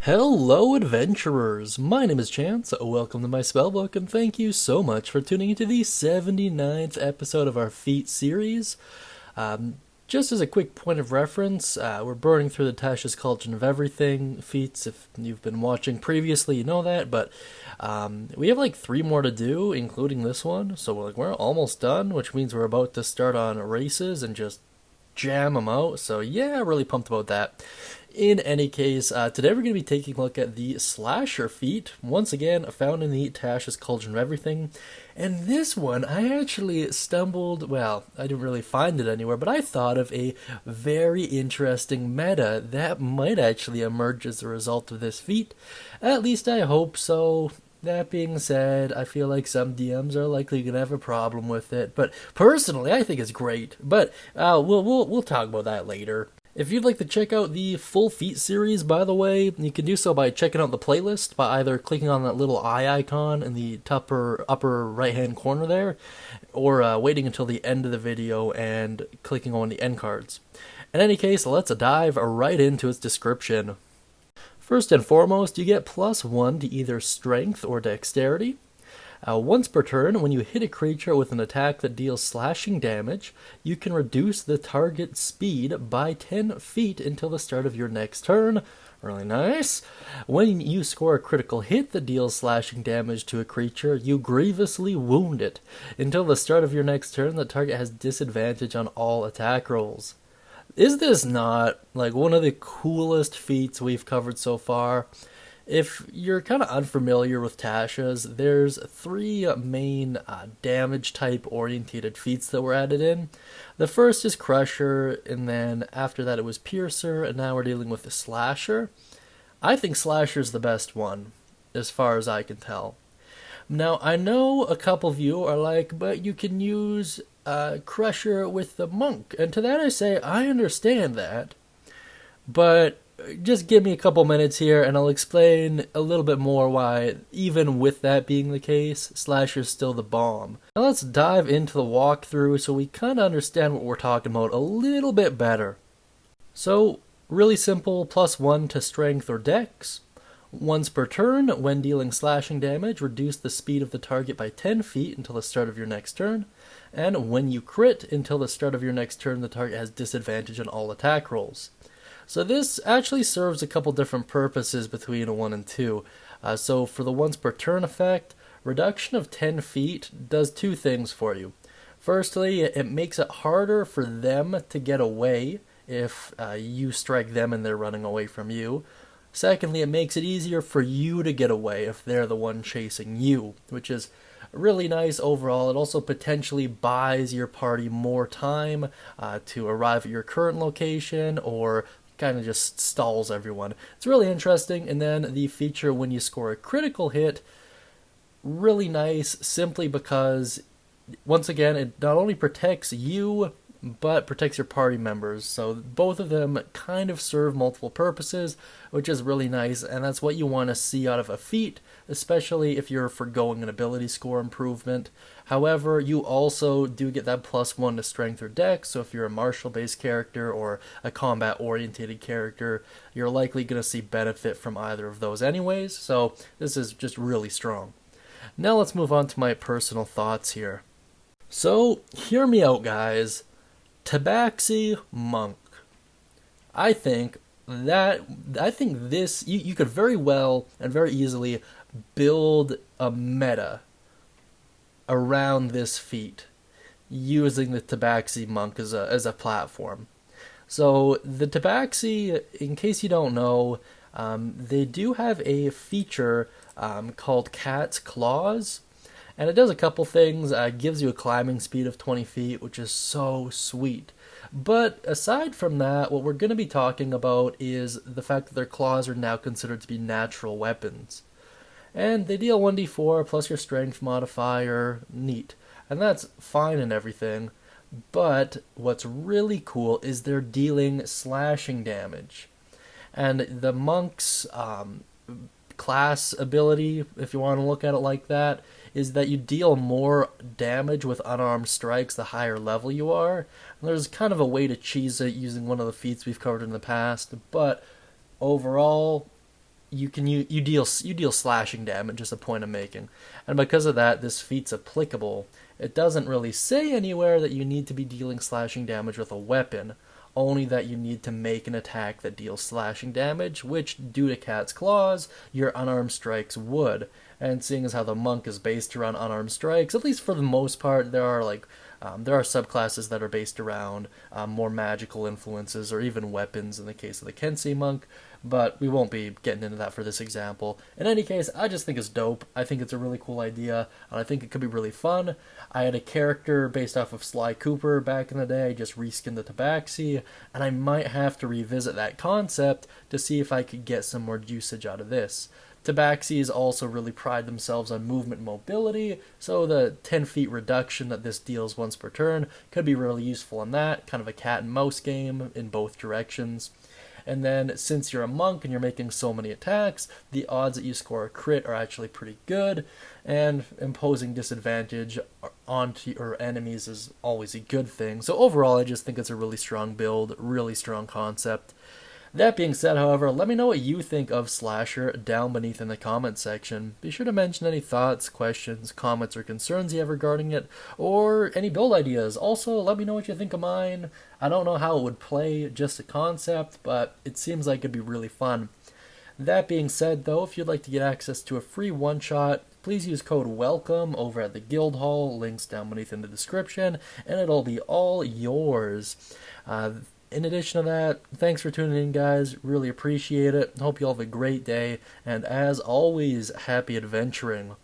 Hello, adventurers! My name is Chance. Welcome to my spellbook, and thank you so much for tuning into the 79th episode of our feat series. Just as a quick point of reference, we're burning through the Tasha's Cauldron of Everything feats. If you've been watching previously, you know that, but we have like 3 more to do, including this one, so we're almost done, which means we're about to start on races and just jam them out, so yeah, really pumped about that. In any case, today we're going to be taking a look at the Slasher feat, once again found in the Tasha's Cauldron of Everything. And this one, I actually stumbled, well, I didn't really find it anywhere, but I thought of a very interesting meta that might actually emerge as a result of this feat. At least I hope so. That being said, I feel like some DMs are likely going to have a problem with it, but personally, I think it's great. But we'll talk about that later. If you'd like to check out the full feat series, by the way, you can do so by checking out the playlist by either clicking on that little eye icon in the upper right-hand corner there, or waiting until the end of the video and clicking on the end cards. In any case, let's dive right into its description. First and foremost, you get +1 to either Strength or Dexterity. Once per turn, when you hit a creature with an attack that deals slashing damage, you can reduce the target's speed by 10 feet until the start of your next turn. Really nice. When you score a critical hit that deals slashing damage to a creature, you grievously wound it. Until the start of your next turn, the target has disadvantage on all attack rolls. Is this not like one of the coolest feats we've covered so far? If you're kind of unfamiliar with Tasha's, there's 3 main damage type orientated feats that were added in. The first is Crusher, and then after that it was Piercer, and now we're dealing with the Slasher. I think Slasher's the best one, as far as I can tell. Now, I know a couple of you are like, but you can use Crusher with the Monk, and to that I say, I understand that, but just give me a couple minutes here and I'll explain a little bit more why, even with that being the case, Slasher's still the bomb. Now let's dive into the walkthrough so we kind of understand what we're talking about a little bit better. So, really simple, +1 to Strength or Dex. Once per turn, when dealing slashing damage, reduce the speed of the target by 10 feet until the start of your next turn. And when you crit, until the start of your next turn, the target has disadvantage on all attack rolls. So this actually serves a couple different purposes between a 1 and 2. So for the once per turn effect, reduction of 10 feet does 2 things for you. Firstly, it makes it harder for them to get away if you strike them and they're running away from you. Secondly, it makes it easier for you to get away if they're the one chasing you, which is really nice overall. It also potentially buys your party more time to arrive at your current location, or kind of just stalls everyone. It's really interesting. And then the feature when you score a critical hit, really nice, simply because, once again, it not only protects you, but protects your party members. So both of them kind of serve multiple purposes, which is really nice, and that's what you want to see out of a feat, especially if you're foregoing an ability score improvement. However, you also do get that +1 to Strength or Dex, so if you're a martial-based character or a combat-orientated character, you're likely going to see benefit from either of those anyways, so this is just really strong. Now let's move on to my personal thoughts here. So, hear me out, guys. Tabaxi Monk. I think this, you could very well and very easily build a meta around this feat using the Tabaxi Monk as a platform. So the Tabaxi, in case you don't know, they do have a feature called Cat's Claws. And it does a couple things. It gives you a climbing speed of 20 feet, which is so sweet. But aside from that, what we're going to be talking about is the fact that their claws are now considered to be natural weapons. And they deal 1d4 plus your strength modifier. Neat. And that's fine and everything. But what's really cool is they're dealing slashing damage. And the monk's class ability, if you want to look at it like that, is that you deal more damage with unarmed strikes the higher level you are. And there's kind of a way to cheese it using one of the feats we've covered in the past, but overall, you deal slashing damage is the point I'm making, and because of that, this feat's applicable. It doesn't really say anywhere that you need to be dealing slashing damage with a weapon, only that you need to make an attack that deals slashing damage, which, due to Cat's Claws, your unarmed strikes would. And seeing as how the monk is based around unarmed strikes, at least for the most part, there are subclasses that are based around more magical influences or even weapons in the case of the Kensei monk, but we won't be getting into that for this example. In any case, I just think it's dope. I think it's a really cool idea, and I think it could be really fun. I had a character based off of Sly Cooper back in the day. I just reskinned the Tabaxi, and I might have to revisit that concept to see if I could get some more usage out of this. Tabaxis also really pride themselves on movement and mobility, so the 10 feet reduction that this deals once per turn could be really useful in that, kind of a cat and mouse game in both directions. And then, since you're a monk and you're making so many attacks, the odds that you score a crit are actually pretty good, and imposing disadvantage onto your enemies is always a good thing. So overall, I just think it's a really strong build, really strong concept. That being said, however, let me know what you think of Slasher down beneath in the comments section. Be sure to mention any thoughts, questions, comments, or concerns you have regarding it, or any build ideas. Also, let me know what you think of mine. I don't know how it would play, just a concept, but it seems like it'd be really fun. That being said, though, if you'd like to get access to a free one-shot, please use code WELCOME over at the Guild Hall, links down beneath in the description, and it'll be all yours. In addition to that, thanks for tuning in, guys. Really appreciate it. Hope you all have a great day. And as always, happy adventuring.